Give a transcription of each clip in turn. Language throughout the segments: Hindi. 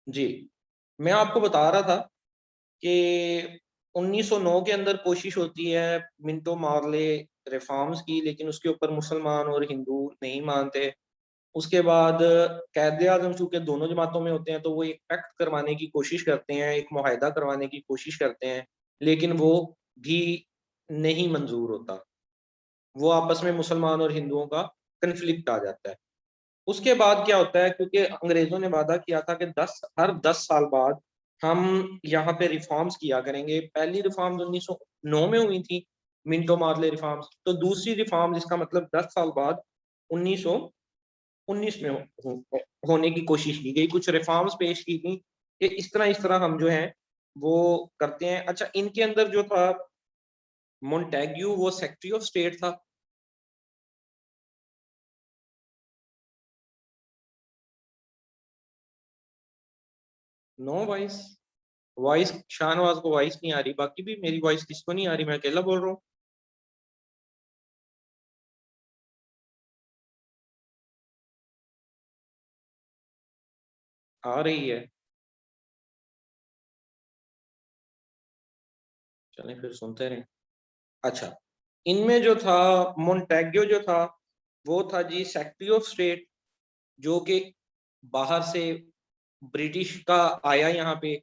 जी, मैं आपको बता रहा था कि 1909 के अंदर कोशिश होती है मिंटो मार्ले रिफॉर्म्स की, लेकिन उसके ऊपर मुसलमान और हिंदू नहीं मानते। उसके बाद कायदे-आज़म चूँकि दोनों जमातों में होते हैं, तो वो एक पैक्ट करवाने की कोशिश करते हैं, एक मुआहिदा करवाने की कोशिश करते हैं, लेकिन वो भी नहीं मंज़ूर होता। वो आपस में मुसलमान और हिंदुओं का कॉन्फ्लिक्ट आ जाता है। उसके बाद क्या होता है, क्योंकि अंग्रेज़ों ने वादा किया था कि 10 साल बाद हम यहाँ पे रिफ़ॉर्म्स किया करेंगे। पहली रिफ़ॉर्म्स 1909 में हुई थी, मिंटो मार्ले रिफ़ॉर्म्स। तो दूसरी रिफ़ॉर्म जिसका मतलब 10 साल बाद 1919 में होने की कोशिश की गई। कुछ रिफ़ॉर्म्स पेश की गई कि इस तरह हम जो है वो करते हैं। अच्छा, इनके अंदर जो था मोंटेग्यू, वो सेक्रेटरी ऑफ स्टेट था। No voice. वॉइस शाहनवाज को वॉइस नहीं आ रही, बाकी भी मेरी वॉइस किसको नहीं आ रही? मैं अकेला बोल रहा हूँ। आ रही है। चलें फिर सुनते रहें। अच्छा, इनमें जो था मोंटेग्यो जो था, वो था जी सेक्रेटरी ऑफ स्टेट, जो कि बाहर से ब्रिटिश का आया यहाँ पे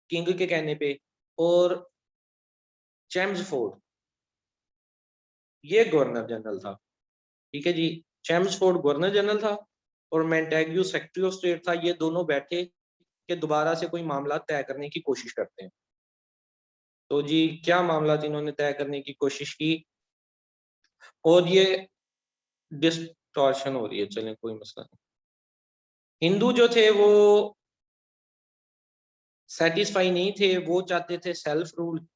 किंग के कहने पे। और चेम्सफोर्ड, ये गवर्नर जनरल था। ठीक है जी। चेम्सफोर्ड गवर्नर जनरल था और मोंटेग्यू सेक्रेटरी ऑफ स्टेट था। ये दोनों बैठे कि दोबारा से कोई मामला तय करने की कोशिश करते हैं। तो जी क्या मामला इन्होंने तय करने की कोशिश की, और ये डिस्टॉर्शन हो रही है, चलें कोई मसला नहीं। हिंदू जो थे वो सेटिस्फाई नहीं थे, वो चाहते थे सेल्फ रूल।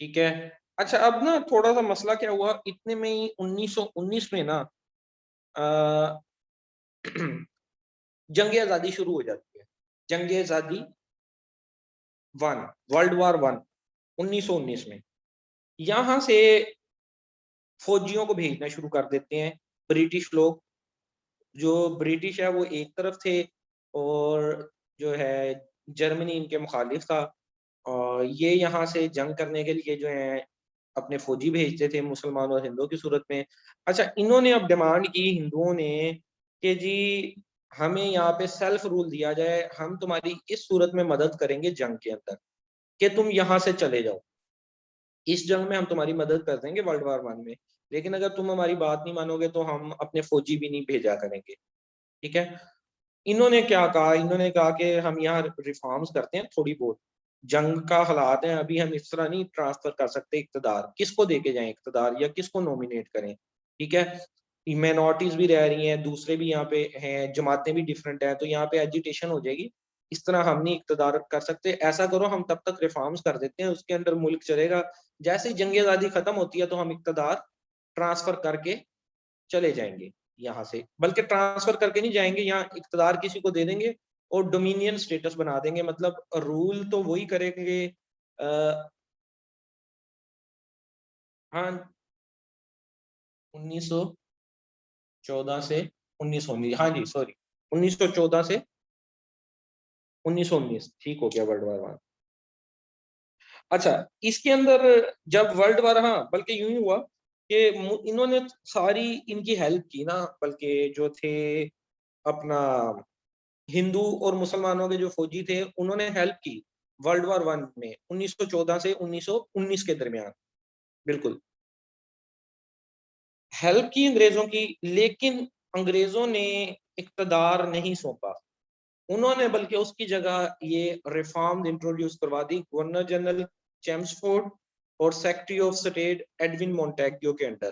ठीक है। अच्छा, अब ना थोड़ा सा मसला क्या हुआ, इतने में ही 1919 में ना अ, जंग आजादी शुरू हो जाती है। जंग आजादी वन, वर्ल्ड वार वन, 1919 में। यहाँ से फौजियों को भेजना शुरू कर देते हैं ब्रिटिश लोग। जो ब्रिटिश है वो एक तरफ थे, और जो है जर्मनी इनके मुखालिफ था। और ये यहाँ से जंग करने के लिए जो है अपने फौजी भेजते थे मुसलमान और हिंदुओं की सूरत में। अच्छा, इन्होंने अब डिमांड की हिंदुओं ने कि जी हमें यहाँ पे सेल्फ रूल दिया जाए, हम तुम्हारी इस सूरत में मदद करेंगे जंग के अंदर कि तुम यहाँ से चले जाओ। इस जंग में हम तुम्हारी मदद कर देंगे वर्ल्ड वार वन में, लेकिन अगर तुम हमारी बात नहीं मानोगे तो हम अपने फौजी भी नहीं भेजा करेंगे। ठीक है। इन्होंने क्या कहा, इन्होंने कहा कि हम यहाँ रिफॉर्म्स करते हैं थोड़ी बहुत, जंग का हालात है अभी, हम इस तरह नहीं ट्रांसफर कर सकते इक्तदार, किसको देके जाएं इक्तदार या किसको नॉमिनेट करें। ठीक है। माइनॉरिटीज भी रह रही हैं, दूसरे भी यहाँ पे हैं, जमातें भी डिफरेंट हैं, तो यहाँ पे एजिटेशन हो जाएगी। इस तरह हम नहीं इक्तदार कर सकते, ऐसा करो हम तब तक रिफॉर्म्स कर देते हैं, उसके अंदर मुल्क चलेगा। जैसे ही जंग आजादी खत्म होती है तो हम इक्तदार ट्रांसफर करके चले जाएंगे यहाँ से, बल्कि ट्रांसफर करके नहीं जाएंगे, यहाँ इक्तदार किसी को दे देंगे और डोमिनियन स्टेटस बना देंगे, मतलब रूल तो वही करेंगे। आ, हाँ, 1914 से 1919, हाँ जी सॉरी, 1914 से 1919 ठीक हो गया वर्ल्ड वार वन। अच्छा, इसके अंदर जब वर्ल्ड वार, हाँ बल्कि यूं ही हुआ कि इन्होंने सारी इनकी हेल्प की ना, बल्कि जो थे अपना हिंदू और मुसलमानों के जो फौजी थे उन्होंने हेल्प की वर्ल्ड वार वन में 1914 से 1919 के दरमियान। बिल्कुल हेल्प की अंग्रेजों की, लेकिन अंग्रेजों ने इक्तदार नहीं सौंपा। उन्होंने बल्कि उसकी जगह ये रिफॉर्म इंट्रोड्यूस करवा दी गवर्नर जनरल चेम्सफोर्ड और सेक्रेटरी ऑफ स्टेट एडविन मोंटेग्यो के अंडर।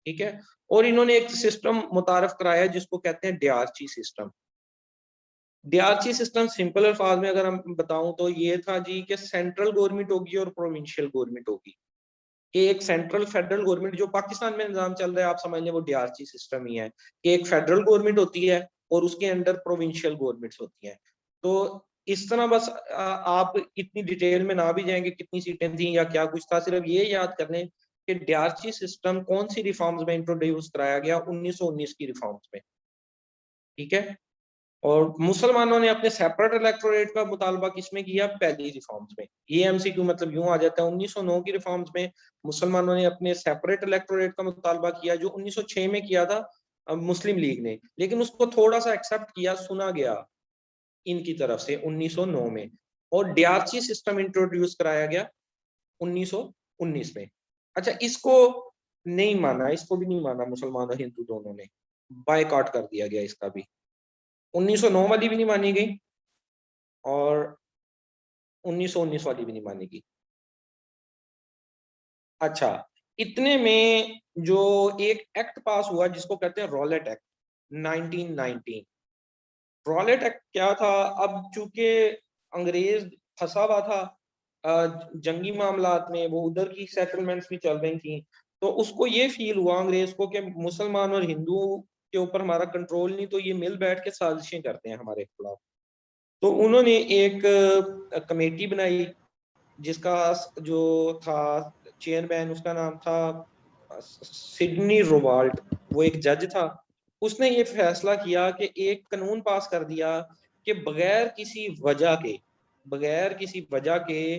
ठीक है। और इन्होंने एक सिस्टम मुतारफ कराया जिसको कहते हैं डियारची सिस्टम। डीआरसी सिस्टम सिंपल अल्फाज में अगर हम बताऊं तो ये था जी कि सेंट्रल गवर्नमेंट होगी और प्रोविंशियल गवर्नमेंट होगी। कि एक सेंट्रल फेडरल गवर्नमेंट जो पाकिस्तान में निजाम चल रहा है, आप समझ लें वो डीआरसी सिस्टम ही है कि एक फेडरल गवर्नमेंट होती है और उसके अंडर प्रोविंशियल गवर्नमेंट्स होती हैं। तो इस तरह बस आप इतनी डिटेल में ना भी जाएंगे कितनी सीटें थी या क्या कुछ था, सिर्फ ये याद कर लें कि डीआरसी सिस्टम कौन सी रिफॉर्म्स में इंट्रोड्यूस कराया गया, 1919 की रिफॉर्म्स में। ठीक है। और मुसलमानों ने अपने सेपरेट इलेक्टोरेट का मुतालबा किसमें किया? पहली रिफॉर्म्स में। ये एमसीक्यू मतलब यूं आ जाता है, 1909 की रिफॉर्म्स में मुसलमानों ने अपने सेपरेट इलेक्टोरेट का मुतालबा किया, जो 1906 में किया था मुस्लिम लीग ने, लेकिन उसको थोड़ा सा एक्सेप्ट किया, सुना गया इनकी तरफ से 1909 में, और डियार्ची सिस्टम इंट्रोड्यूस कराया गया 1919 में। अच्छा, इसको नहीं माना, इसको भी नहीं माना मुसलमान और हिंदू दोनों ने, बायकॉट कर दिया गया इसका भी। 1909 वाली भी नहीं मानी गई और 1919 वाली भी नहीं मानी गई। अच्छा, इतने में जो एक एक्ट पास हुआ जिसको कहते हैं रॉलेट एक्ट 1919। रॉलेट एक्ट क्या था? अब चूंकि अंग्रेज फंसा हुआ था जंगी मामलात में, वो उधर की सेटलमेंट्स भी चल रही थी, तो उसको ये फील हुआ अंग्रेज को कि मुसलमान और हिंदू के ऊपर हमारा कंट्रोल नहीं, तो ये मिल बैठ के साजिशें करते हैं हमारे खिलाफ। तो उन्होंने एक कमेटी बनाई जिसका जो था चेयरमैन, उसका नाम था सिडनी रोवाल्ट, वो एक जज था। उसने ये फैसला किया कि एक कानून पास कर दिया कि बगैर किसी वजह के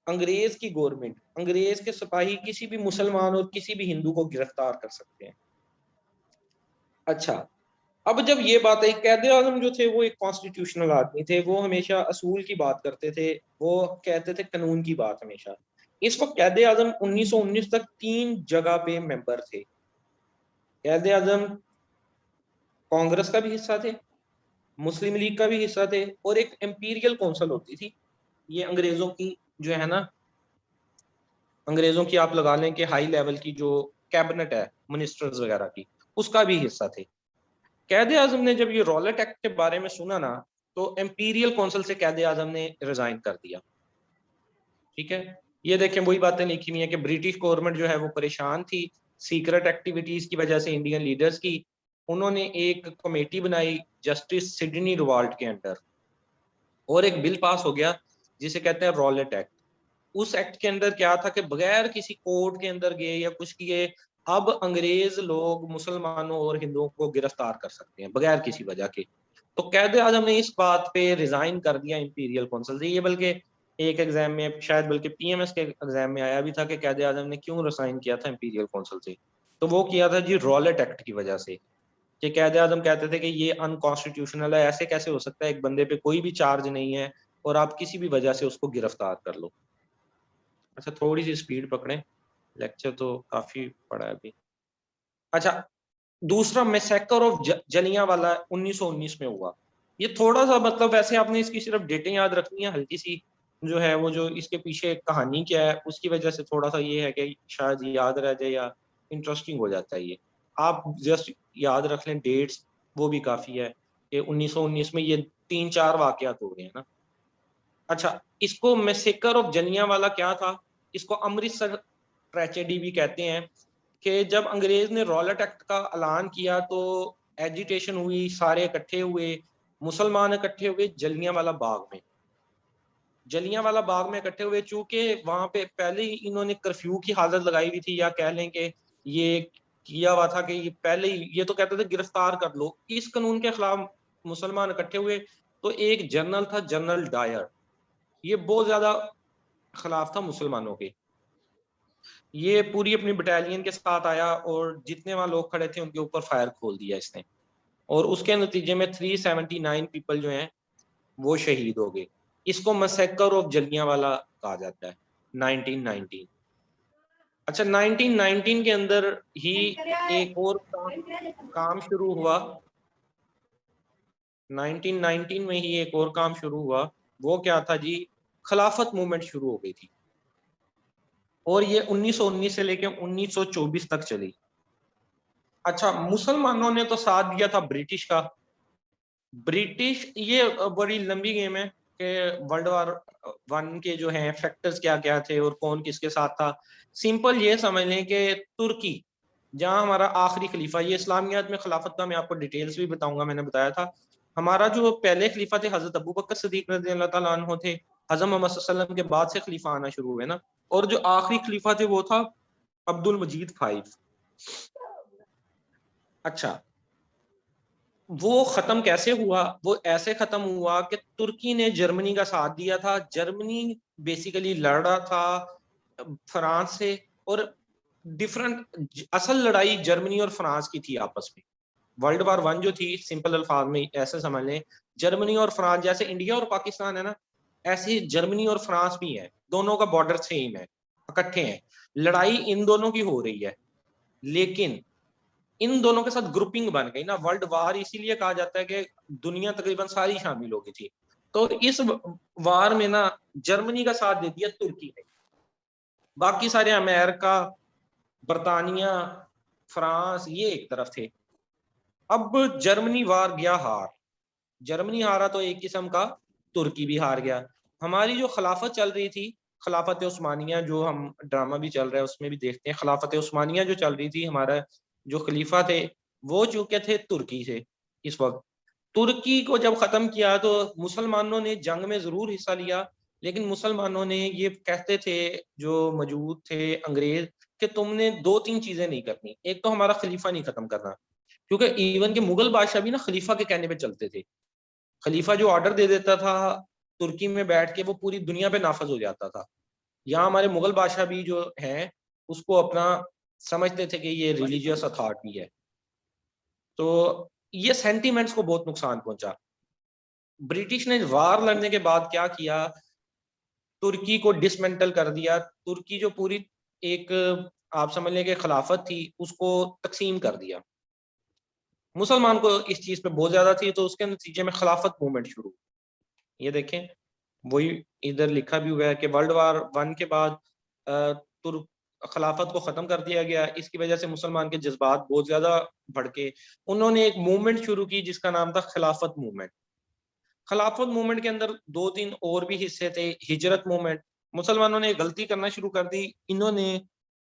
अंग्रेज की गवर्नमेंट, अंग्रेज के सिपाही किसी भी मुसलमान और किसी भी हिंदू को गिरफ्तार कर सकते हैं। अच्छा, अब जब ये बात आई, कैद आजम जो थे वो एक कॉन्स्टिट्यूशनल आदमी थे, वो हमेशा असूल की बात करते थे, वो कहते थे कानून की बात हमेशा। इस वक्त कैद आजम 1919 तक 3 जगह पे मेंबर थे। कैद आजम कांग्रेस का भी हिस्सा थे, मुस्लिम लीग का भी हिस्सा थे, और एक एम्पीरियल काउंसिल होती थी, ये अंग्रेजों की जो है ना, अंग्रेजों की आप लगा लें कि हाई लेवल की जो कैबिनेट है मिनिस्टर्स वगैरह की, उसका भी हिस्सा थे। कैद आजम ने जब ये रॉलेट एक्ट के बारे में सुना ना, तो एम्पीरियल काउंसिल से कैद आजम ने रिजाइन कर दिया। ठीक है, ये देखें वही बातें लिखी हुई है कि ब्रिटिश गवर्नमेंट जो है वो परेशान थी सीक्रेट एक्टिविटीज की वजह से इंडियन लीडर्स की। उन्होंने एक कमेटी बनाई जस्टिस सिडनी रिवाल्ट के अंडर, और एक बिल पास हो गया जिसे कहते हैं रॉलेट एक्ट। उस एक्ट के अंदर क्या था कि बगैर किसी कोर्ट के अंदर गए या कुछ किए, अब अंग्रेज लोग मुसलमानों और हिंदुओं को गिरफ्तार कर सकते हैं बगैर किसी वजह के। तो कैद आजम ने इस बात पे रिजाइन कर दिया इंपीरियल काउंसिल से। ये बल्कि एक एग्जाम में, शायद बल्कि पीएमएस के एग्जाम में आया भी था कि कैद आजम ने क्यों रिजाइन किया था इंपीरियल काउंसिल से। तो वो किया था जी रॉलेट एक्ट की वजह से, कि कैद आजम कहते थे कि ये अनकॉन्स्टिट्यूशनल है, ऐसे कैसे हो सकता है, एक बंदे पे कोई भी चार्ज नहीं है और आप किसी भी वजह से उसको गिरफ्तार कर लो। अच्छा, थोड़ी सी स्पीड पकड़ें, लेक्चर तो काफी पड़ा है अभी। अच्छा, दूसरा मैसेकर ऑफ जलियांवाला 1919 में हुआ। ये थोड़ा सा मतलब, वैसे आपने इसकी सिर्फ डेटें याद रखनी है, हल्की सी जो है वो जो इसके पीछे कहानी क्या है उसकी वजह से थोड़ा सा ये है कि शायद याद रह जाए या इंटरेस्टिंग हो जाता है ये। आप जस्ट याद रख लें डेट्स, वो भी काफी है कि 1919 में ये 3-4 वाकयात हो गए हैं ना। अच्छा, इसको मैसेकर ऑफ जलियांवाला क्या था? इसको अमृतसर ट्रेजेडी भी कहते हैं, कि जब अंग्रेज ने रॉलेट एक्ट का ऐलान किया तो एजिटेशन हुई, सारे इकट्ठे हुए, मुसलमान इकट्ठे हुए जलियांवाला बाग में। जलियांवाला बाग में इकट्ठे हुए चूंकि वहां पे पहले ही इन्होंने कर्फ्यू की हालत लगाई हुई थी, या कह लें कि ये किया हुआ था कि ये पहले ही ये तो कहते थे गिरफ्तार कर लो। इस कानून के खिलाफ मुसलमान इकट्ठे हुए, तो एक जनरल था, जनरल डायर, ये बहुत ज्यादा खिलाफ था मुसलमानों के। ये पूरी अपनी बटालियन के साथ आया और जितने वहां लोग खड़े थे उनके ऊपर फायर खोल दिया इसने, और उसके नतीजे में 379 पीपल जो हैं वो शहीद हो गए। इसको मैसेकर ऑफ जलियांवाला कहा जाता है, 1919। अच्छा, 1919 के अंदर ही एक और काम शुरू हुआ। 1919 में ही एक और काम शुरू हुआ, वो क्या था जी? खिलाफत मूवमेंट शुरू हो गई थी, और ये 1919 से लेकर 1924 तक चली। अच्छा, मुसलमानों ने तो साथ दिया था ब्रिटिश का। ब्रिटिश, ये बड़ी लंबी गेम है कि वर्ल्ड वार 1 के जो हैं फैक्टर्स क्या क्या थे और कौन किसके साथ था। सिंपल ये समझ लें कि तुर्की, जहां हमारा आखिरी खलीफा, ये इस्लामियात में खिलाफत का मैं आपको डिटेल्स भी बताऊंगा, मैंने बताया था। हमारा जो पहले खलीफा थे हजरत अबू बकर सिद्दीक रज़ी अल्लाह तआला अन्हु थे, हजरत मोहम्मद सल्लल्लाहु अलैहि वसल्लम के बाद से खलीफा आना शुरू हुए ना, और जो आखिरी खलीफा थे वो था अब्दुल मजीद 5। अच्छा, वो खत्म कैसे हुआ? वो ऐसे खत्म हुआ कि तुर्की ने जर्मनी का साथ दिया था। जर्मनी बेसिकली लड़ रहा था फ्रांस से, और डिफरेंट असल लड़ाई जर्मनी और फ्रांस की थी आपस में। वर्ल्ड वार वन जो थी, सिंपल अल्फाज में ऐसे समझ लें, जर्मनी और फ्रांस, जैसे इंडिया और पाकिस्तान है ना, ऐसे जर्मनी और फ्रांस भी है, दोनों का बॉर्डर सेम है, इकट्ठे हैं। लड़ाई इन दोनों की हो रही है, लेकिन इन दोनों के साथ ग्रुपिंग बन गई ना। वर्ल्ड वार इसीलिए कहा जाता है कि दुनिया तकरीबन सारी शामिल हो गई थी। तो इस वार में ना जर्मनी का साथ दे दिया तुर्की ने, बाकी सारे अमेरिका, बरतानिया, फ्रांस ये एक तरफ थे। अब जर्मनी वार गया हार, जर्मनी हारा तो एक किस्म का तुर्की भी हार गया। हमारी जो खिलाफत चल रही थी, खिलाफत उस्मानिया, जो हम ड्रामा भी चल रहा है उसमें भी देखते हैं, खिलाफत उस्मानिया जो चल रही थी, हमारा जो खलीफा थे वो चुके थे तुर्की से। इस वक्त तुर्की को जब खत्म किया तो मुसलमानों ने जंग में जरूर हिस्सा लिया, लेकिन मुसलमानों ने ये कहते थे, जो मौजूद थे अंग्रेज, कि तुमने दो तीन चीजें नहीं करनी। एक तो हमारा खलीफा नहीं खत्म करना, क्योंकि इवन के मुगल बादशाह भी ना खलीफा के कहने पे चलते थे। खलीफा जो ऑर्डर दे देता था तुर्की में बैठ के, वो पूरी दुनिया पे नाफज हो जाता था। यहाँ हमारे मुगल बादशाह भी जो हैं उसको अपना समझते थे कि ये रिलीजियस अथॉरिटी है। तो ये सेंटिमेंट्स को बहुत नुकसान पहुंचा। ब्रिटिश ने वार लड़ने के बाद क्या किया, तुर्की को डिसमेंटल कर दिया। तुर्की जो पूरी एक, आप समझ लें कि खिलाफत थी, उसको तकसीम कर दिया। मुसलमान को इस चीज पे बहुत ज्यादा थी, तो उसके नतीजे में खिलाफत मूवमेंट शुरू। ये देखें, वही इधर लिखा भी हुआ है कि वर्ल्ड वार वन के बाद तुर्क खिलाफत को खत्म कर दिया गया। इसकी वजह से मुसलमान के जज्बात बहुत ज्यादा भड़के। उन्होंने एक मूवमेंट शुरू की जिसका नाम था खिलाफत मूवमेंट। खिलाफत मूवमेंट के अंदर दो तीन और भी हिस्से थे। हिजरत मूवमेंट, मुसलमानों ने गलती करना शुरू कर दी, इन्होंने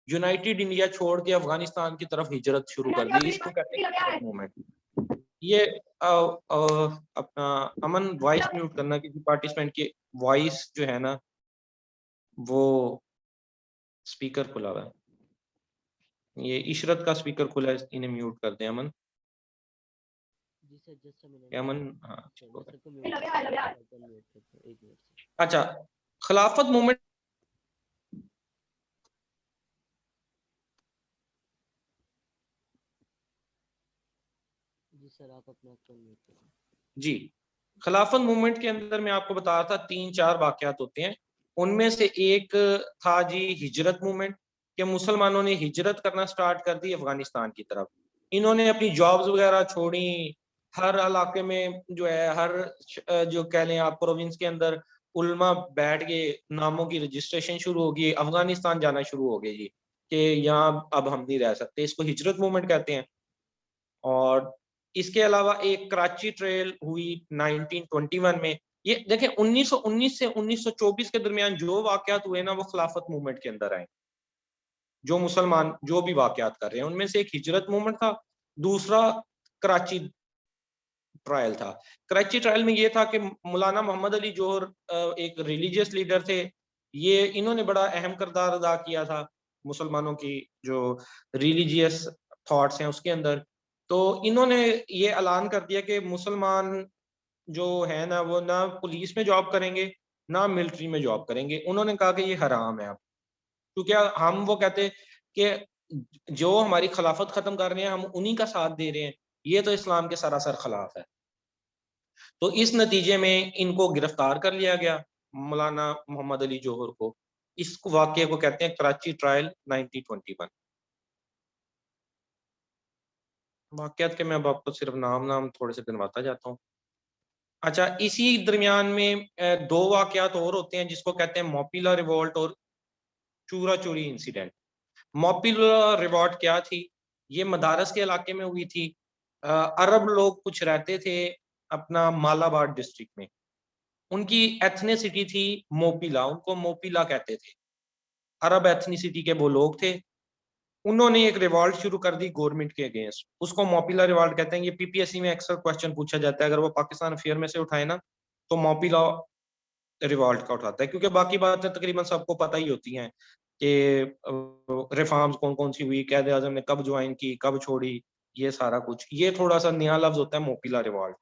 यूनाइटेड इंडिया छोड़ के अफगानिस्तान की तरफ हिजरत शुरू कर दी। इसको कहते हैं हिजरत मूवमेंट। ये अपना अमन वॉइस म्यूट करना, किसी पार्टिसिपेंट की वॉइस जो है ना वो स्पीकर खुला हुआ है। ये इशरत का स्पीकर खुला है, इन्हें म्यूट कर दें अमन। जी सर, जस्ट अ मिनट अमन, हाँ सर, हो मैं गया। सर को म्यूट करता हूँ, एक मिनट सर। अच्छा, खिलाफत मूवमेंट जी सर, आप अपना फ़ोन म्यूट करें। जी, खिलाफत मूवमेंट के अंदर मैं आपको बता रहा था तीन चार वाकयात होते हैं। उनमें से एक था जी हिजरत मूवमेंट, कि मुसलमानों ने हिजरत करना स्टार्ट कर दी अफगानिस्तान की तरफ। इन्होंने अपनी जॉब्स वगैरह छोड़ी। हर इलाके में जो है, हर जो कह लें आप प्रोविंस के अंदर उल्मा बैठ के नामों की रजिस्ट्रेशन शुरू होगी, अफगानिस्तान जाना शुरू हो गए जी, कि यहाँ अब हम नहीं रह सकते। इसको हिजरत मूवमेंट कहते हैं। और इसके अलावा एक कराची ट्रेल हुई 1921 में। ये देखें, 1919 से 1924 के दरमियान जो वाकयात हुए ना, वो खिलाफत मूवमेंट के अंदर आए। जो मुसलमान जो भी वाकयात कर रहे हैं, उनमें से एक हिजरत मूवमेंट था, दूसरा कराची ट्रायल था। कराची ट्रायल में ये था कि मौलाना मोहम्मद अली जौहर एक रिलीजियस लीडर थे। ये इन्होंने बड़ा अहम किरदार अदा किया था मुसलमानों की जो रिलीजियस थॉट्स हैं उसके अंदर। तो इन्होंने ये ऐलान कर दिया कि मुसलमान जो है ना, वो ना पुलिस में जॉब करेंगे, ना मिलिट्री में जॉब करेंगे। उन्होंने कहा कि ये हराम है। अब क्योंकि हम, वो कहते कि जो हमारी खिलाफत खत्म कर रहे हैं, हम उन्हीं का साथ दे रहे हैं, ये तो इस्लाम के सरासर खिलाफ है। तो इस नतीजे में इनको गिरफ्तार कर लिया गया, मौलाना मोहम्मद अली जौहर को। इस वाक्य को कहते हैं कराची ट्रायल 1921। वाकयात के मैं अब आपको सिर्फ नाम नाम थोड़े से गिनवाता जाता हूँ। अच्छा, इसी दरमियान में दो वाकयात और होते हैं जिसको कहते हैं मोपिला रिवोल्ट और चूरा चोरी इंसिडेंट। मोपिला रिवॉल्ट क्या थी? ये मदारस के इलाके में हुई थी। अरब लोग कुछ रहते थे अपना मालाबार डिस्ट्रिक्ट में, उनकी एथनिसिटी थी मोपिला, उनको मोपिला कहते थे। अरब एथनिसिटी के वो लोग थे। उन्होंने एक रिवॉल्ट शुरू कर दी गवर्नमेंट के अगेंस्ट, उसको मोपिला रिवॉल्ट कहते हैं। ये पीपीएससी में अक्सर क्वेश्चन पूछा जाता है, अगर वो पाकिस्तान अफेयर में से उठाए ना, तो मोपिला रिवॉल्ट का उठाता है, क्योंकि बाकी बातें तकरीबन सबको पता ही होती हैं कि रिफॉर्म्स कौन कौन सी हुई, कैद आजम ने कब ज्वाइन की, कब छोड़ी, ये सारा कुछ, ये थोड़ा सा नया लफ्ज होता है मोपिला रिवॉल्ट,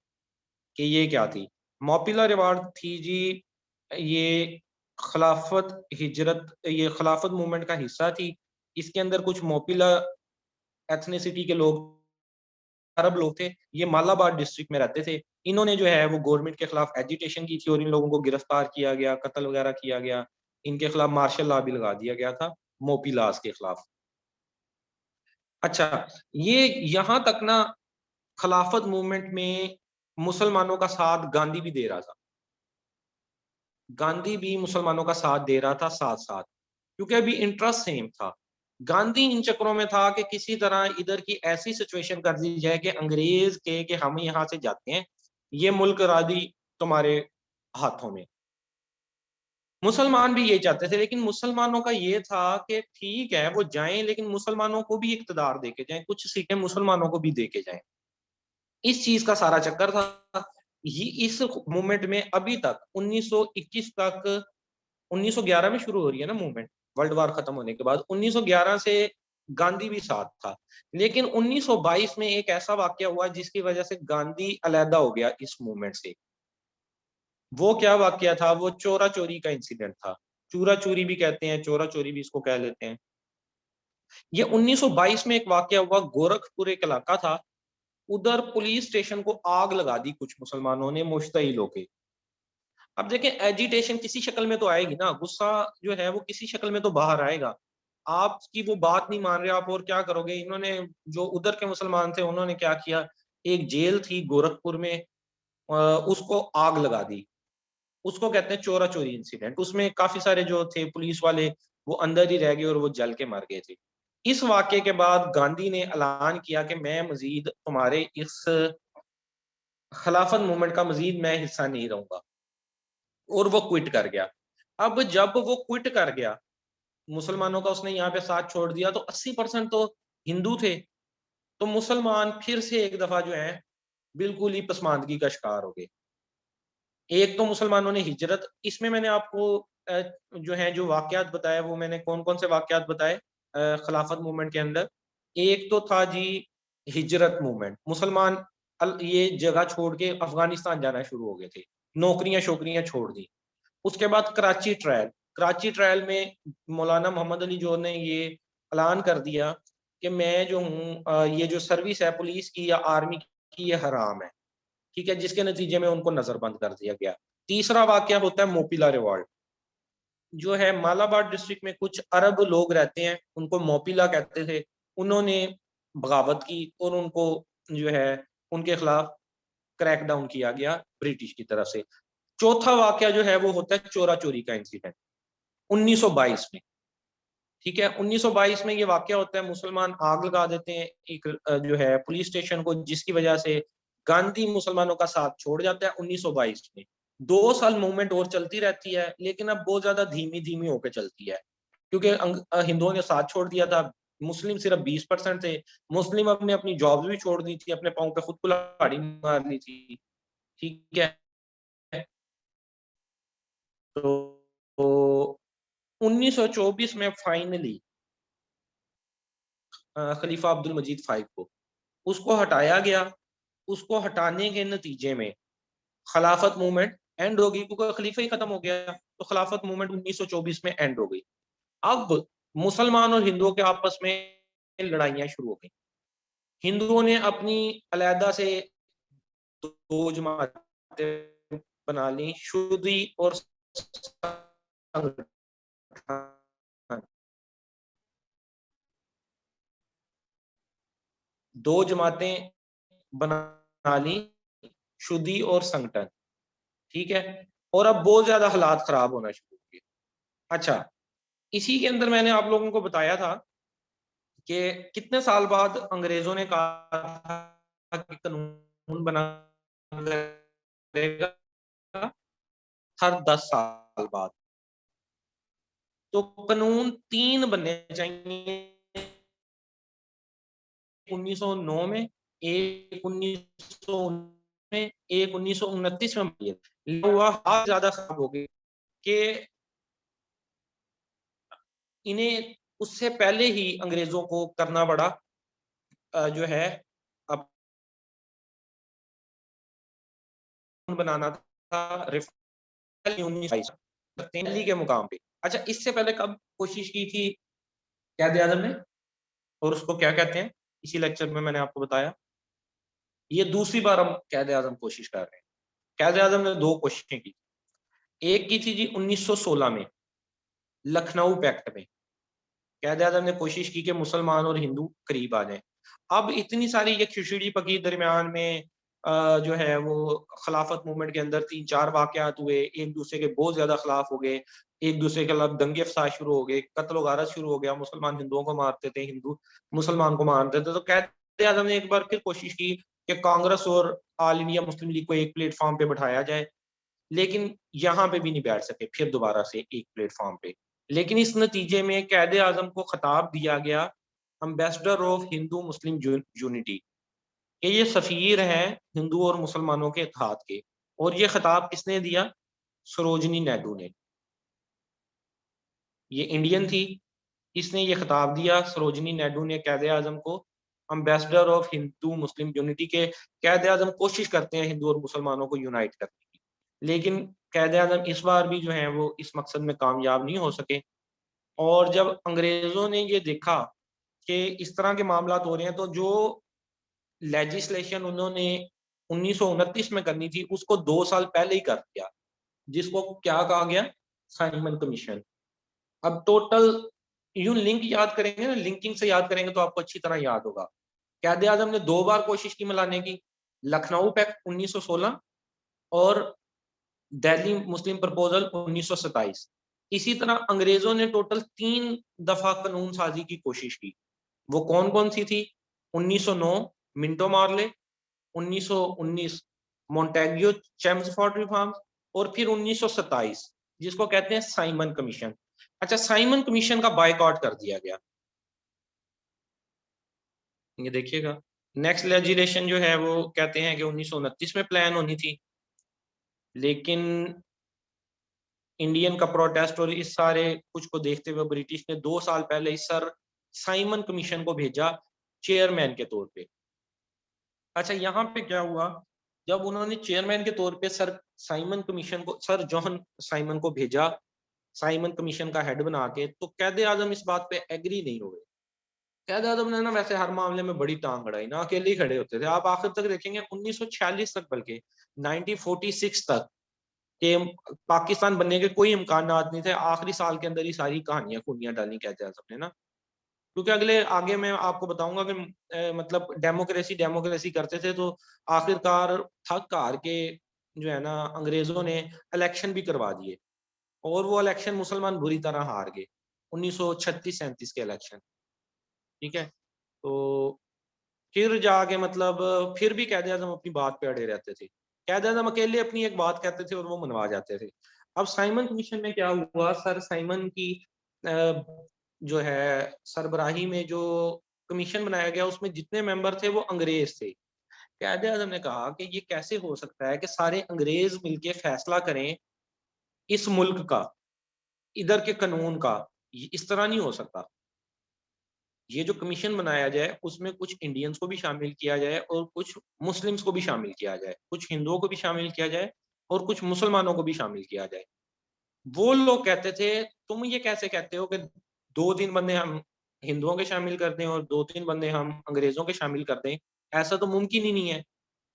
कि ये क्या थी। मोपिला रिवॉल्ट थी जी, ये खिलाफत हिजरत, ये खिलाफत मूवमेंट का हिस्सा थी। इसके अंदर कुछ मोपिला एथनिसिटी के लोग, अरब लोग थे, ये मालाबार डिस्ट्रिक्ट में रहते थे। इन्होंने जो है वो गवर्नमेंट के खिलाफ एजिटेशन की थी और इन लोगों को गिरफ्तार किया गया, कत्ल वगैरह किया गया। इनके खिलाफ मार्शल लॉ भी लगा दिया गया था, मोपिलास के खिलाफ। अच्छा, ये यहाँ तक ना खिलाफत मूवमेंट में मुसलमानों का साथ गांधी भी दे रहा था। गांधी भी मुसलमानों का साथ दे रहा था साथ साथ, क्योंकि अभी इंटरेस्ट सेम था। गांधी इन चक्रों में था कि किसी तरह इधर की ऐसी सिचुएशन कर दी जाए कि अंग्रेज के कि हम यहाँ से जाते हैं, ये मुल्क रादी तुम्हारे हाथों में। मुसलमान भी ये चाहते थे, लेकिन मुसलमानों का ये था कि ठीक है वो जाएं, लेकिन मुसलमानों को भी इक्तदार देके जाएं, कुछ सीटें मुसलमानों को भी देके जाएं। इस चीज का सारा चक्कर था। ये इस मूवमेंट में अभी तक 1921 तक, 1911 में शुरू हो रही है ना मूवमेंट, वर्ल्ड वार खत्म होने के बाद 1911 से गांधी भी साथ था। लेकिन 1922 में एक ऐसा वाकया हुआ जिसकी वजह से गांधी अलहदा हो गया इस मूवमेंट से। वो क्या वाकया था? वो चोरा चोरी का इंसिडेंट था। चूरा चोरी भी कहते हैं, चोरा चोरी भी इसको कह लेते हैं। ये 1922 में एक वाकया हुआ, गोरखपुर एक इलाका था, उधर पुलिस स्टेशन को आग लगा दी कुछ मुसलमानों ने मुश्तइल होके। अब देखें, एजिटेशन किसी शक्ल में तो आएगी ना, गुस्सा जो है वो किसी शक्ल में तो बाहर आएगा। आपकी वो बात नहीं मान रहे आप, और क्या करोगे। इन्होंने, जो उधर के मुसलमान थे, उन्होंने क्या किया, एक जेल थी गोरखपुर में, उसको आग लगा दी। उसको कहते हैं चोरा चोरी इंसिडेंट। उसमें काफी सारे जो थे पुलिस वाले, वो अंदर ही रह गए और वो जल के मर गए थे। इस वाक्य के बाद गांधी ने ऐलान किया कि मैं मजीद तुम्हारे इस खिलाफत मूवमेंट का मजीद मैं हिस्सा नहीं रहूंगा, और वो क्विट कर गया। अब जब वो क्विट कर गया, मुसलमानों का उसने यहाँ पे साथ छोड़ दिया, तो 80% तो हिंदू थे। तो मुसलमान फिर से एक दफा जो है बिल्कुल ही पसमानदगी का शिकार हो गए। एक तो मुसलमानों ने हिजरत, इसमें मैंने आपको जो है जो वाकयात बताए, वो मैंने कौन कौन से वाकयात बताए खिलाफत मूवमेंट के अंदर। एक तो था जी हिजरत मूवमेंट, मुसलमान ये जगह छोड़ के अफगानिस्तान जाना शुरू हो गए थे, नौकरियां शोकरियां छोड़ दी। उसके बाद कराची ट्रायल, कराची ट्रायल में मौलाना मोहम्मद अली जोहर ने ये ऐलान कर दिया कि मैं जो हूँ, ये जो सर्विस है पुलिस की या आर्मी की, ये हराम है। ठीक है, जिसके नतीजे में उनको नजरबंद कर दिया गया। तीसरा वाकया होता है मोपिला रिवॉल्ट, जो है मालाबार डिस्ट्रिक्ट में कुछ अरब लोग रहते हैं, उनको मोपिला कहते थे। उन्होंने बगावत की और उनको जो है उनके खिलाफ क्रैकडाउन किया गया ब्रिटिश की तरफ से। चौथा वाकया जो है वो होता है चोरा चोरी का इंसिडेंट 1922 में। ठीक है, 1922 में ये वाकया होता है, मुसलमान आग लगा देते हैं एक जो है पुलिस स्टेशन को, जिसकी वजह से गांधी मुसलमानों का साथ छोड़ जाता है 1922 में। 2 साल मूवमेंट और चलती रहती है, लेकिन अब बहुत ज्यादा धीमी धीमी होकर चलती है, क्योंकि हिंदुओं ने साथ छोड़ दिया था। मुस्लिम सिर्फ 20% थे। मुस्लिम अपने अपनी जॉब्स भी छोड़ दी थी, अपने पाँव पे खुद कुल्हाड़ी मार ली थी। ठीक है, तो 1924 में फाइनली खलीफा अब्दुल मजीद फाइव को उसको हटाया गया। उसको हटाने के नतीजे में खिलाफत मूवमेंट एंड हो गई, क्योंकि खलीफा ही खत्म हो गया, तो खिलाफत मूवमेंट 1924 में एंड हो गई। अब मुसलमान और हिंदुओं के आपस में लड़ाइयां शुरू हो गई। हिंदुओं ने अपनी अलहदा से 2 जमातें बना ली, शुदी और संगठन। 2 जमातें बना ली, शुदी और संगठन। ठीक है, और अब बहुत ज्यादा हालात खराब होना शुरू हो गए। अच्छा, इसी के अंदर मैंने आप लोगों को बताया था कि कितने साल बाद अंग्रेजों ने कहा था कि कानून बना करेगा, हर 10 साल बाद। तो कानून 3 बनने चाहिए, 1909 में, एक 1919 में, एक 1929 में। हुआ हाल ज्यादा खराब हो गई कि इन्हें उससे पहले ही अंग्रेजों को करना पड़ा जो है बनाना था दिल्ली के मुकाम पे। अच्छा, इससे पहले कब कोशिश की थी कैद आजम ने, और उसको क्या कहते हैं, इसी लेक्चर में मैंने आपको बताया। ये दूसरी बार हम कैद आजम कोशिश कर रहे हैं। कैद आजम ने 2 कोशिशें की। एक की थी जी 1916 में लखनऊ पैक्ट में। कैद आजम ने कोशिश की कि मुसलमान और हिंदू करीब आ जाएं। अब इतनी सारी ये खिचड़ी पकी दरमियान में जो है वो खिलाफत मूवमेंट के अंदर 3-4 वाकयात हुए, एक दूसरे के बहुत ज्यादा खिलाफ हो गए, एक दूसरे के खिलाफ दंगे फसाद शुरू हो गए, कत्ल गारत शुरू हो गया, मुसलमान हिंदुओं को मारते थे, हिंदू मुसलमान को मारते थे। तो कैद आजम ने एक बार फिर कोशिश की कि कांग्रेस और ऑल इंडिया मुस्लिम लीग को एक प्लेटफॉर्म पे बैठाया जाए, लेकिन यहाँ पे भी नहीं बैठ सके फिर दोबारा से एक प्लेटफॉर्म पे। लेकिन इस नतीजे में कैद आजम को खिताब दिया गया ambassador of Hindu Muslim unity, कि ये सफीर हैं हिंदू और मुसलमानों के इत्तेहाद के। और ये खिताब किसने दिया? सरोजनी नायडू ने। ये इंडियन थी, इसने ये खिताब दिया सरोजनी नायडू ने कैद आजम को, ambassador of Hindu Muslim unity के। कैद आजम कोशिश करते हैं हिंदू और मुसलमानों को यूनाइट करने की, लेकिन कैद आजम इस बार भी जो है वो इस मकसद में कामयाब नहीं हो सके। और जब अंग्रेजों ने ये देखा कि इस तरह के मामला हो रहे हैं, तो जो लेजिस्लेशन उन्होंने 1929 में करनी थी उसको 2 साल पहले ही कर दिया, जिसको क्या कहा गया? Simon commission. अब टोटल यूं लिंक याद करेंगे ना, लिंकिंग से याद करेंगे तो आपको अच्छी तरह याद होगा। कैद आजम ने 2 बार कोशिश की मिलाने की, लखनऊ पैक्ट 1916 और दिल्ली मुस्लिम प्रपोजल 1927। इसी तरह अंग्रेजों ने टोटल 3 दफा कानून साजी की कोशिश की। वो कौन कौन सी थी? 1909 Minto Morley, 1919 Montagu Chelmsford reforms, और फिर 1927 जिसको कहते हैं साइमन कमीशन। अच्छा, साइमन कमीशन का बायकॉट कर दिया गया। ये देखिएगा, नेक्स्ट लेजिस्लेशन जो है वो कहते हैं कि 1929 में प्लान होनी थी, लेकिन इंडियन का प्रोटेस्ट और इस सारे कुछ को देखते हुए ब्रिटिश ने 2 साल पहले ही सर साइमन कमीशन को भेजा चेयरमैन के तौर पे। अच्छा, यहाँ पे क्या हुआ, जब उन्होंने चेयरमैन के तौर पे सर साइमन कमीशन को, सर जॉन साइमन को भेजा साइमन कमीशन का हेड बना के, तो कैद आजम इस बात पे एग्री नहीं हुए। कैद आजम ने ना वैसे हर मामले में बड़ी टांग अड़ाई ना, अकेले ही खड़े होते थे। आप आखिर तक देखेंगे 1946 तक, बल्कि 1946 तक कि पाकिस्तान बनने के कोई इम्कान नहीं थे, आखिरी साल के अंदर ही सारी कहानियां खूनियां डाली कैद आजम ने ना। क्योंकि अगले आगे मैं आपको बताऊंगा कि मतलब डेमोक्रेसी डेमोक्रेसी करते थे, तो आखिरकार थक हार के जो है ना अंग्रेजों ने इलेक्शन भी करवा दिए, और वो इलेक्शन मुसलमान बुरी तरह हार गए, 1936-37 के इलेक्शन। ठीक है, तो फिर जाके मतलब फिर भी कैद आजम अपनी बात पे अड़े रहते थे। कैद आजम अकेले अपनी एक बात कहते थे और वो मनवा जाते थे। अब साइमन कमीशन में क्या हुआ, सर साइमन की जो है सरबराही में जो कमीशन बनाया गया उसमें जितने मेंबर थे वो अंग्रेज थे। कैद आजम ने कहा कि ये कैसे हो सकता है कि सारे अंग्रेज मिलके फैसला करें इस मुल्क का, इधर के कानून का, इस तरह नहीं हो सकता। ये जो कमीशन बनाया जाए उसमें कुछ इंडियंस को भी शामिल किया जाए और कुछ मुस्लिम्स को भी शामिल किया जाए, कुछ हिंदुओं को भी शामिल किया जाए और कुछ मुसलमानों को भी शामिल किया जाए। वो लोग कहते थे तुम ये कैसे कहते हो कि 2-3 बंदे हम हिंदुओं के शामिल कर दें और 2-3 बंदे हम अंग्रेजों के शामिल कर दें, ऐसा तो मुमकिन ही नहीं है।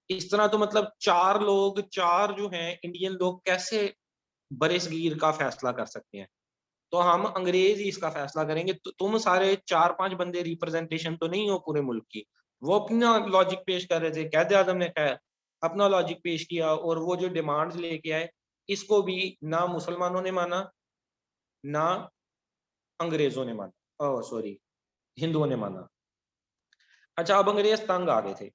इस तरह तो मतलब 4 लोग, 4 जो हैं इंडियन लोग कैसे बरसगीर का फैसला कर सकते हैं? तो हम अंग्रेज ही इसका फैसला करेंगे। तो तुम सारे 4-5 बंदे रिप्रेजेंटेशन तो नहीं हो पूरे मुल्क की। वो अपना लॉजिक पेश कर रहे थे, कैद आजम ने खैर अपना लॉजिक पेश किया और वो जो डिमांड्स लेके आए इसको भी ना मुसलमानों ने माना, ना अंग्रेजों ने माना, ओह सॉरी, हिंदुओं ने माना। अच्छा, अब अंग्रेज तंग आ गए थे।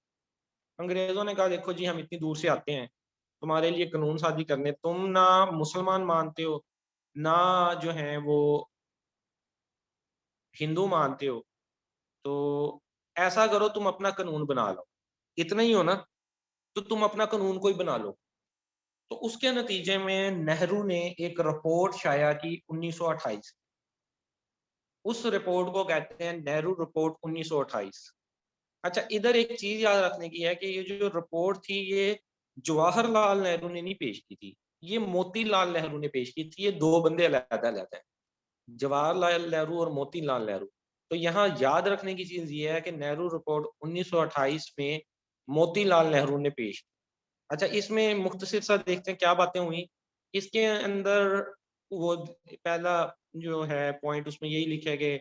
अंग्रेजों ने कहा देखो जी, हम इतनी दूर से आते हैं तुम्हारे लिए कानून साजी करने, तुम ना मुसलमान मानते हो, ना जो है वो हिंदू मानते हो, तो ऐसा करो तुम अपना कानून बना लो। इतना ही हो ना, तो तुम अपना कानून कोई बना लो। तो उसके नतीजे में नेहरू ने एक रिपोर्ट शाया की 1928। उस रिपोर्ट को कहते हैं नेहरू रिपोर्ट 1928। अच्छा, इधर एक चीज याद रखने की है कि ये जो रिपोर्ट थी ये जवाहरलाल नेहरू ने नहीं पेश की थी, ये मोतीलाल नेहरू ने पेश की थी। ये दो बंदे अलग-अलग हैं, जवाहरलाल नेहरू और मोतीलाल नेहरू। तो यहाँ याद रखने की चीज ये है कि नेहरू रिपोर्ट 1928 में मोतीलाल नेहरू ने पेश की। अच्छा, इसमें मुख्तसर सा देखते हैं क्या बातें हुई। इसके अंदर वो पहला जो है पॉइंट, उसमें यही लिखा है कि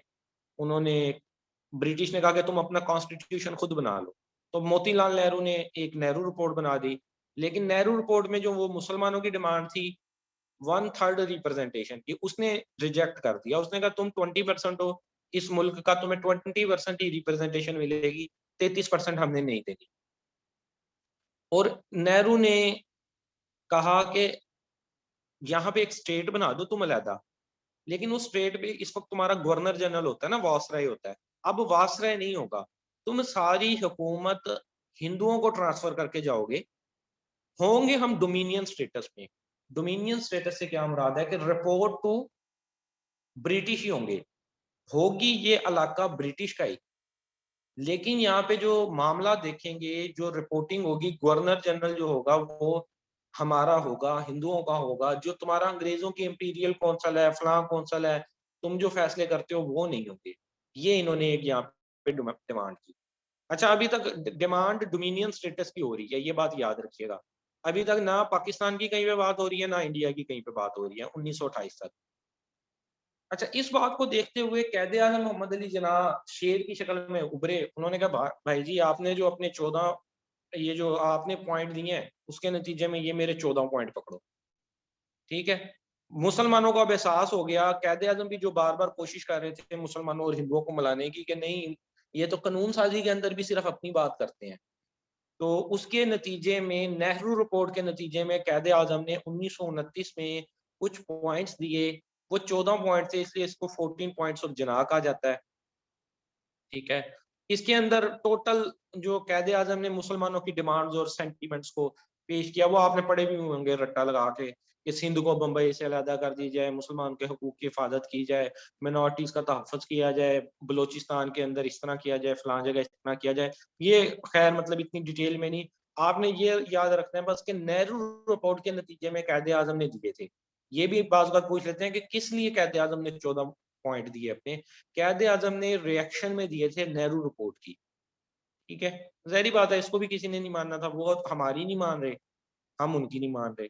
उन्होंने, ब्रिटिश ने कहा कि तुम अपना कॉन्स्टिट्यूशन खुद बना लो। तो मोतीलाल नेहरू ने एक नेहरू रिपोर्ट बना दी। लेकिन नेहरू रिपोर्ट में जो वो मुसलमानों की डिमांड थी 1/3 रिप्रेजेंटेशन की, उसने रिजेक्ट कर दिया। उसने कहा तुम 20% हो इस मुल्क का, तुम्हें 20% ही रिप्रेजेंटेशन मिलेगी, 33% हमने नहीं देनी। और नेहरू ने कहा कि यहाँ पे एक स्टेट बना दो तुम अलहदा, लेकिन उस स्टेट पे इस वक्त तुम्हारा गवर्नर जनरल होता है ना, वासराय होता है। अब वासराय नहीं होगा, तुम सारी हुकूमत हिंदुओं को ट्रांसफर करके जाओगे। होंगे हम डोमिनियन स्टेटस में। डोमिनियन स्टेटस से क्या मुराद है कि रिपोर्ट टू ब्रिटिश ही होंगे, होगी ये इलाका ब्रिटिश का ही। लेकिन यहाँ पे जो मामला देखेंगे, जो रिपोर्टिंग होगी, गवर्नर जनरल जो होगा वो हमारा होगा, हिंदुओं का होगा। जो तुम्हारा अंग्रेजों की इंपीरियल कौंसल है, फलां कौंसल है, तुम जो फैसले करते हो वो नहीं होंगे। ये इन्होंने एक यहाँ पे डिमांड की। अच्छा, अभी तक डिमांड डोमिनियन स्टेटस की हो रही है, ये बात याद रखिएगा। अभी तक ना पाकिस्तान की कहीं पे बात हो रही है, ना इंडिया की कहीं पे बात हो रही है 1928 तक। अच्छा, इस बात को देखते हुए कैद आजम मोहम्मद अली जिन्नाह शेर की शक्ल में उभरे। उन्होंने कहा भाई जी, आपने जो अपने 14 ये जो आपने पॉइंट दिए हैं, उसके नतीजे में ये मेरे 14 पॉइंट पकड़ो, ठीक है। मुसलमानों को अब एहसास हो गया। कैद आजम भी जो बार बार कोशिश कर रहे थे मुसलमानों और हिंदुओं को मिलाने की, कि नहीं ये तो कानून साजी के अंदर भी सिर्फ अपनी बात करते हैं। तो उसके नतीजे में, नेहरू रिपोर्ट के नतीजे में, कैद आजम ने 1929 में कुछ पॉइंट्स दिए। वो 14 पॉइंट थे, इसलिए इसको 14 पॉइंट्स ऑफ जिनाह कहा जाता है, ठीक है। इसके अंदर टोटल जो कैद आजम ने मुसलमानों की डिमांड्स और सेंटीमेंट्स को पेश किया, वो आपने पढ़े भी होंगे रट्टा लगा के, कि सिंध को बम्बई से अलहदा कर दी जाए, मुसलमान के हकूक की हिफाजत की जाए, मिनॉरिटीज का तहफ़्फ़ुज़ किया जाए, बलोचिस्तान के अंदर इस तरह किया जाए, फलां जगह इस तरह किया जाए। ये खैर मतलब इतनी डिटेल में नहीं, आपने ये याद रखना है बस कि नेहरू रिपोर्ट के नतीजे में कैद आजम ने दिए थे। ये भी बाज़ बात पूछ लेते हैं कि किस लिए कैद आजम ने 14 पॉइंट दिए अपने। कैद आजम ने रिएक्शन में दिए थे नेहरू रिपोर्ट की, ठीक है। ज़ाहिर बात है, इसको भी किसी ने नहीं मानना था, वो हमारी नहीं मान रहे, हम उनकी नहीं मान रहे।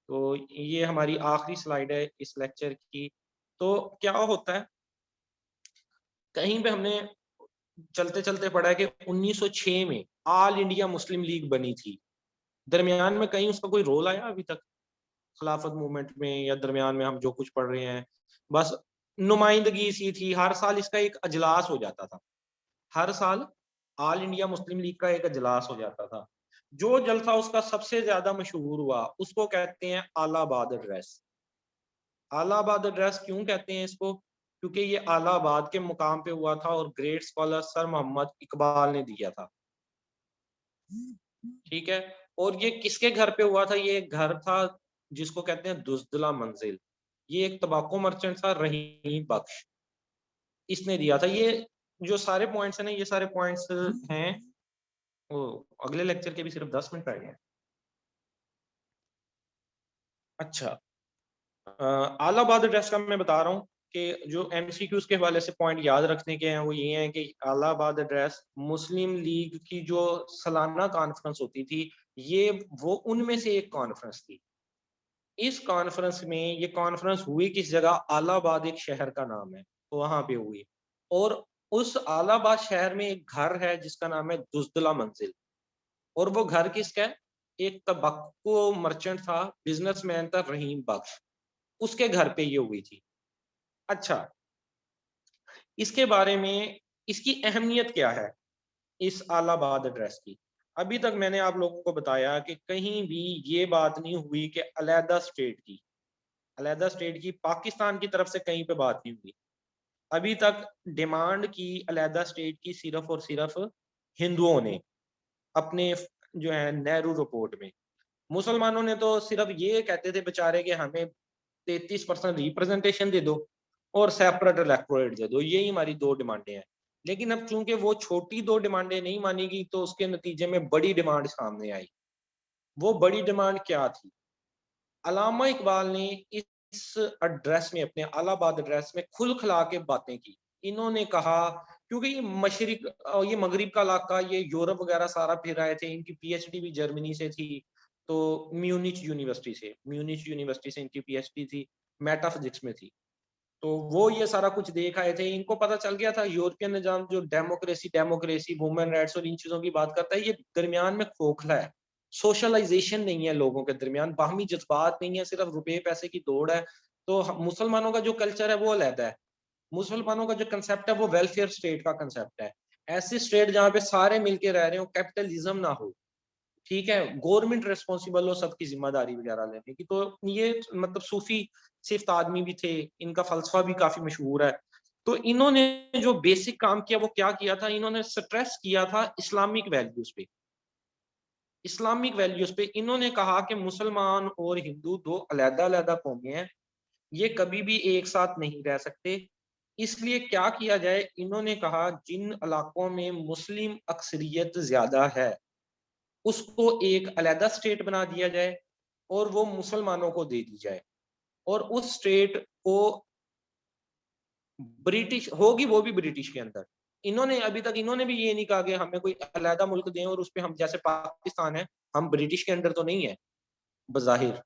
तो ये हमारी आखिरी स्लाइड है इस लेक्चर की। तो क्या होता है, कहीं पे हमने चलते चलते पढ़ा है कि 1906 में ऑल इंडिया मुस्लिम लीग बनी थी। दरमियान में कहीं उसका कोई रोल आया अभी तक खिलाफत मूवमेंट में, या दरमियान में हम जो कुछ पढ़ रहे हैं बस नुमाइंदगी सी थी। हर साल इसका एक अजलास हो जाता था, हर साल ऑल इंडिया मुस्लिम लीग का एक अजलास हो जाता था। जो जलसा उसका सबसे ज्यादा मशहूर हुआ उसको कहते हैं आलाबाद एड्रेस। आलाबाद एड्रेस क्यों कहते हैं इसको? क्योंकि ये आलाबाद के मुकाम पे हुआ था और great scholar sir Mohammad Iqbal ने दिया था, ठीक है। और ये किसके घर पे हुआ था? ये एक घर था जिसको कहते हैं दुजदला मंजिल। ये एक तबाको मर्चेंट था, रहीम बख्श, इसने दिया था। ये जो सारे पॉइंट्स हैं ना, ये सारे पॉइंट्स हैं। ओ, अगले लेक्चर के भी सिर्फ 10 मिनट रह गए हैं। अच्छा, आलाबाद एड्रेस का मैं बता रहा हूँ कि जो एमसीक्यूज के हवाले से पॉइंट याद रखने के हैं वो ये हैं कि आलाबाद एड्रेस मुस्लिम लीग की जो सालाना कॉन्फ्रेंस होती थी, ये वो उनमें से एक कॉन्फ्रेंस थी। इस कॉन्फ्रेंस में, ये कॉन्फ्रेंस हुई किस जगह? आलाबाद एक शहर का नाम है, तो वहां पे हुई। और उस आलाबाद शहर में एक घर है जिसका नाम है दुजदला मंजिल। और वो घर किसका है? एक तबक्को मर्चेंट था, बिजनेसमैन था, रहीम बख्श, उसके घर पे ये हुई थी। अच्छा, इसके बारे में, इसकी अहमियत क्या है इस आलाबाद एड्रेस की? अभी तक मैंने आप लोगों को बताया कि कहीं भी ये बात नहीं हुई कि अलहदा स्टेट की, अलहदा स्टेट की पाकिस्तान की तरफ से कहीं पे बात नहीं हुई। अभी तक डिमांड की अलहदा स्टेट की सिर्फ और सिर्फ हिंदुओं ने अपने जो है नेहरू रिपोर्ट में। मुसलमानों ने तो सिर्फ ये कहते थे बेचारे कि हमें 33% रिप्रेजेंटेशन दे दो और सेपरेट इलेक्टोरेट दे दो, यही हमारी दो डिमांडें हैं। लेकिन अब चूंकि वो छोटी दो डिमांडें नहीं मानी गई, तो उसके नतीजे में बड़ी डिमांड सामने आई। वो बड़ी डिमांड क्या थी? अल्लामा इकबाल ने इस एड्रेस में, अपने अलाहाबाद एड्रेस में खुल-खला के बातें की। इन्होंने कहा, क्योंकि ये मशरिक ये मगरिब का इलाका, ये यूरोप वगैरह सारा फिर आए थे, इनकी पीएचडी भी जर्मनी से थी, तो म्यूनिच यूनिवर्सिटी से इनकी पीएचडी थी, मेटाफिजिक्स में थी। तो वो ये सारा कुछ देख आए थे, इनको पता चल गया था यूरोपियन निज़ाम जो डेमोक्रेसी, वुमेन राइट्स और इन चीज़ों की बात करता है, ये दरमियान में खोखला है। सोशलाइज़ेशन नहीं है लोगों के दरमियान, बाहमी जज़्बात नहीं है, सिर्फ़ रुपए पैसे की दौड़ है। तो ह मुसलमानों का जो कल्चर है वो अलग है। मुसलमानों का जो कांसेप्ट है वो वेलफेयर स्टेट का कांसेप्ट है। ऐसी स्टेट जहाँ पे सारे मिलके रह रहे हो, कैपिटलिज्म ना हो। ठीक है, गवर्नमेंट रिस्पॉन्सिबल हो सबकी ज़िम्मेदारी वगैरह लेने की। तो ये मतलब सूफ़ी सिफ़्त आदमी भी थे, इनका फ़लसफ़ा भी काफ़ी मशहूर है। तो इन्होंने जो बेसिक काम किया वो क्या किया था, इन्होंने स्ट्रेस किया था इस्लामिक वैल्यूज़ पे। इस्लामिक वैल्यूज़ पे इन्होंने कहा कि मुसलमान और हिंदू 2 अलग-अलग कौमें हैं, ये कभी भी एक साथ नहीं रह सकते। इसलिए क्या किया जाए, इन्होंने कहा जिन इलाकों में मुस्लिम अक्सरियत ज़्यादा है, उसको एक अलहदा स्टेट बना दिया जाए और वो मुसलमानों को दे दी जाए, और उस स्टेट को ब्रिटिश होगी, वो भी ब्रिटिश के अंदर। इन्होंने अभी तक इन्होंने भी ये नहीं कहा कि हमें कोई अलहदा मुल्क दें और उसपे हम, जैसे पाकिस्तान है, हम ब्रिटिश के अंडर तो नहीं है बज़ाहिर।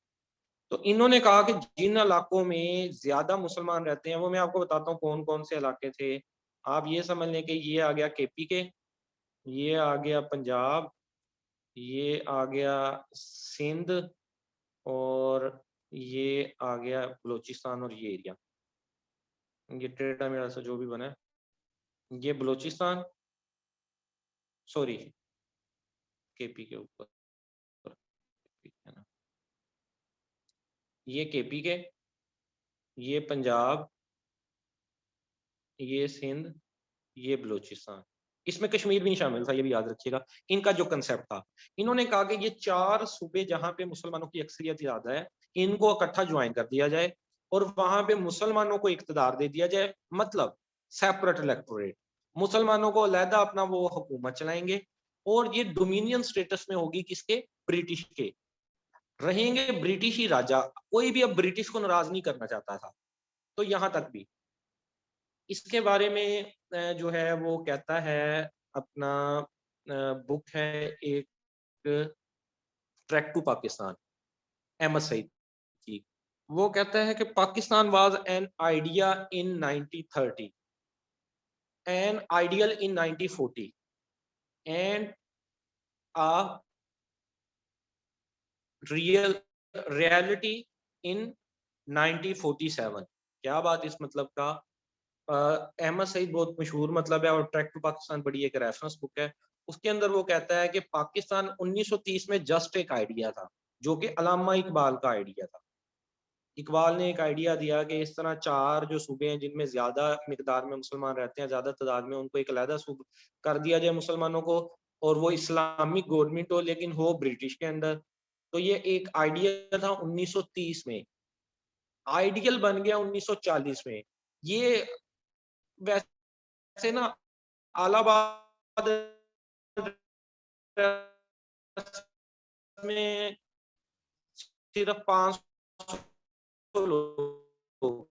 तो इन्होंने कहा कि जिन इलाकों में ज़्यादा मुसलमान रहते हैं, वो मैं आपको बताता हूँ कौन-कौन से इलाके थे। आप ये समझ लें कि ये आ गया केपीके, ये आ गया पंजाब, ये आ गया सिंध, और ये आ गया बलूचिस्तान और ये एरिया। ये टेढ़ा मेढ़ा सा जो भी बना है, ये बलूचिस्तान, सॉरी केपी के ऊपर, है ना, ये केपी के, ये पंजाब, ये सिंध, ये बलूचिस्तान। इसमें कश्मीर भी नहीं शामिल था, ये भी याद रखिएगा। इनका जो कंसेप्ट था, इन्होंने कहा कि ये 4 सूबे जहाँ पे मुसलमानों की अक्सरियत ज़्यादा है, इनको इकट्ठा जॉइन कर दिया जाए और वहाँ पे मुसलमानों को इक़्तिदार दे दिया जाए, मतलब सेपरेट इलेक्टोरेट। मुसलमानों को अलहदा अपना वो हुकूमत चलाएँगे और ये डोमिनियन स्टेटस में होगी किसके? ब्रिटिश के। रहेंगे ब्रिटिश ही राजा, कोई भी अब ब्रिटिश को नाराज़ नहीं करना चाहता था। तो यहाँ तक भी। इसके बारे में जो है वो कहता है अपना, बुक है एक, ट्रैक टू पाकिस्तान, अहमद सईद की। वो कहता है कि Pakistan was an idea in 1930, an ideal in 1940 and a real reality in 1947। क्या बात इस मतलब का। अहमद सईद बहुत मशहूर मतलब है और ट्रैक टू पाकिस्तान बड़ी एक रेफरेंस बुक है। उसके अंदर वो कहता है कि पाकिस्तान 1930 में जस्ट एक आइडिया था, जो कि अल्लामा इकबाल का आइडिया था। इकबाल ने एक आइडिया दिया कि इस तरह 4 जो सूबे हैं जिनमें ज़्यादा मिकदार में मुसलमान रहते हैं, ज़्यादा तादाद में, उनको एक अलहदा सूबा कर दिया जाए मुसलमानों को, और वो इस्लामिक गवर्नमेंट हो लेकिन हो ब्रिटिश के अंदर। तो ये एक आइडिया था 1930 में, आइडियल बन गया 1940 में। ये वैसे ना इलाहाबाद में सिर्फ 500 लोग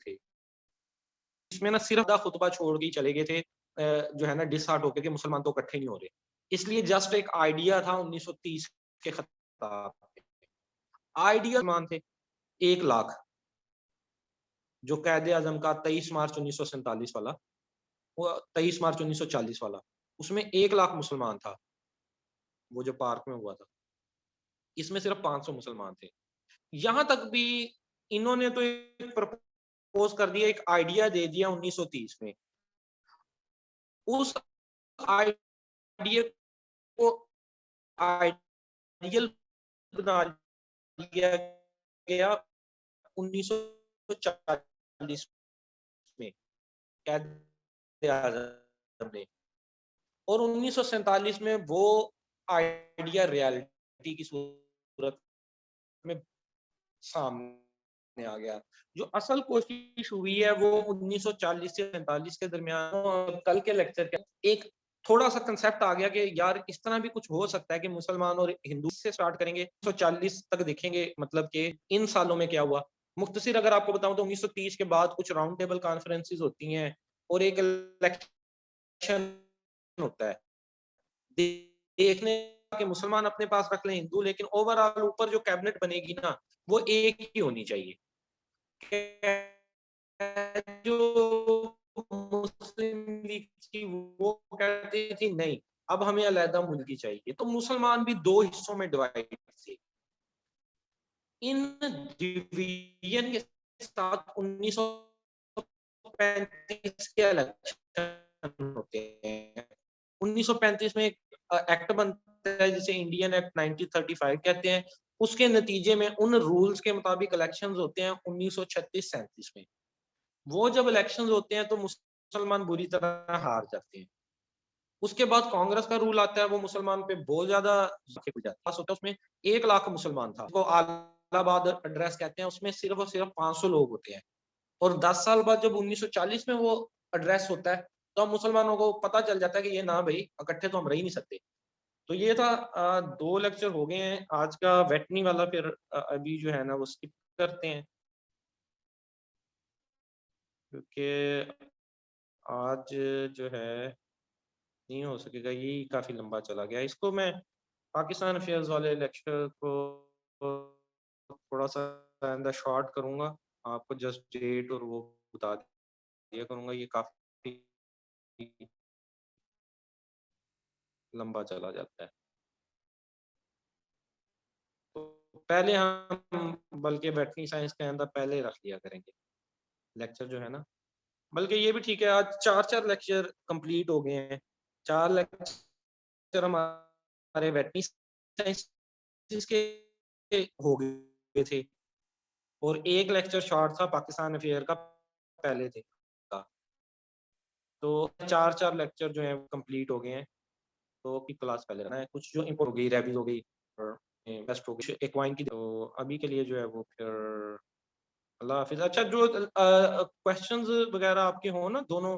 थे। इसमें ना सिर्फ आधा खुतबा छोड़ के ही चले गए थे, जो है ना डिसहार्ट होके कि मुसलमान तो इकट्ठे नहीं हो रहे। इसलिए जस्ट एक आइडिया था 1930 के खिताब पे। आइडियल मान थे 1 लाख, जो कायदे-आज़म का 23 मार्च 1947 वाला, वो 23 मार्च 1940 वाला, उसमें 1 लाख मुसलमान था, वो जो पार्क में हुआ था। इसमें सिर्फ 500 मुसलमान थे। यहाँ तक भी इन्होंने तो एक प्रपोज़ कर दिया, एक आइडिया दे दिया 1930 में। उस आइडिया को आइडियल बना दिया गया 1940 में कायदे-आज़म ने, और 1947 में वो आइडिया रियलिटी की सूरत में सामने आ गया। जो असल कोशिश हुई है वो 1940 से 47 के दरमियान, और कल के लेक्चर के एक थोड़ा सा कंसेप्ट आ गया कि यार इस तरह भी कुछ हो सकता है कि मुसलमान और हिंदू से स्टार्ट करेंगे 1940 तक देखेंगे, मतलब कि इन सालों में क्या हुआ। मुख्तसर अगर आपको बताऊं तो 1930 के बाद कुछ राउंड टेबल कॉन्फ्रेंसेस होती हैं और एक इलेक्शन होता है, देखने कि मुसलमान अपने पास रख लें हिंदू, लेकिन ओवरऑल ऊपर जो कैबिनेट बनेगी ना वो एक ही होनी चाहिए। जो मुस्लिम लीग थी वो कहती थी नहीं, अब हमें अलहदा मुल्की चाहिए, तो मुसलमान भी दो हिस्सों में डिवाइड थे। इन डिवीजन के साथ 1935 के इलेक्शन होते हैं। 1935 में एक एक्ट बनता है जिसे इंडियन एक्ट 1935 कहते हैं। उसके नतीजे में उन रूल्स के मुताबिक इलेक्शंस होते हैं 1936-37 में। वो जब इलेक्शंस होते हैं तो मुसलमान बुरी तरह हार जाते हैं। उसके बाद कांग्रेस का रूल आता है, वो मुसलमान पे बहुत ज्यादा होता है। उसमें 1 लाख मुसलमान था, उसको आलाबाद एड्रेस कहते हैं। उसमें सिर्फ और सिर्फ 500 लोग होते हैं। और 10 साल बाद जब 1940 में वो एड्रेस होता है तो हम मुसलमानों को पता चल जाता है कि ये ना भाई इकट्ठे तो हम रह ही नहीं सकते। तो ये था 2 लेक्चर हो गए हैं आज का वेटनी वाला, फिर अभी जो है ना वो स्किप करते हैं क्योंकि आज जो है नहीं हो सकेगा, ये काफी लंबा चला गया। इसको मैं पाकिस्तान अफेयर्स वाले लेक्चर को थोड़ा सा इन द शॉर्ट करूंगा, आपको जस्ट डेट और वो बता दिया करूंगा। ये काफी लंबा चला जाता है, तो पहले हम बल्कि वेटरनरी साइंस के अंदर पहले रख लिया करेंगे लेक्चर जो है ना। बल्कि ये भी ठीक है, आज 4 लेक्चर कंप्लीट हो गए हैं। 4 लेक्चर हमारे वेटरनरी साइंस के हो गए थे और एक लेक्चर शॉर्ट था पाकिस्तान अफेयर का पहले थे का। तो 4 लेक्चर जो है कंप्लीट हो गए हैं। तो की क्लास पहले रहना है, कुछ जो इम्पोर्ट हो गई, रेबिज हो गई और बेस्ट हो गई एक्वाइन की। तो अभी के लिए जो है वो फिर अल्लाह हाफिज। अच्छा, जो क्वेश्चंस वगैरह आपके हो ना दोनों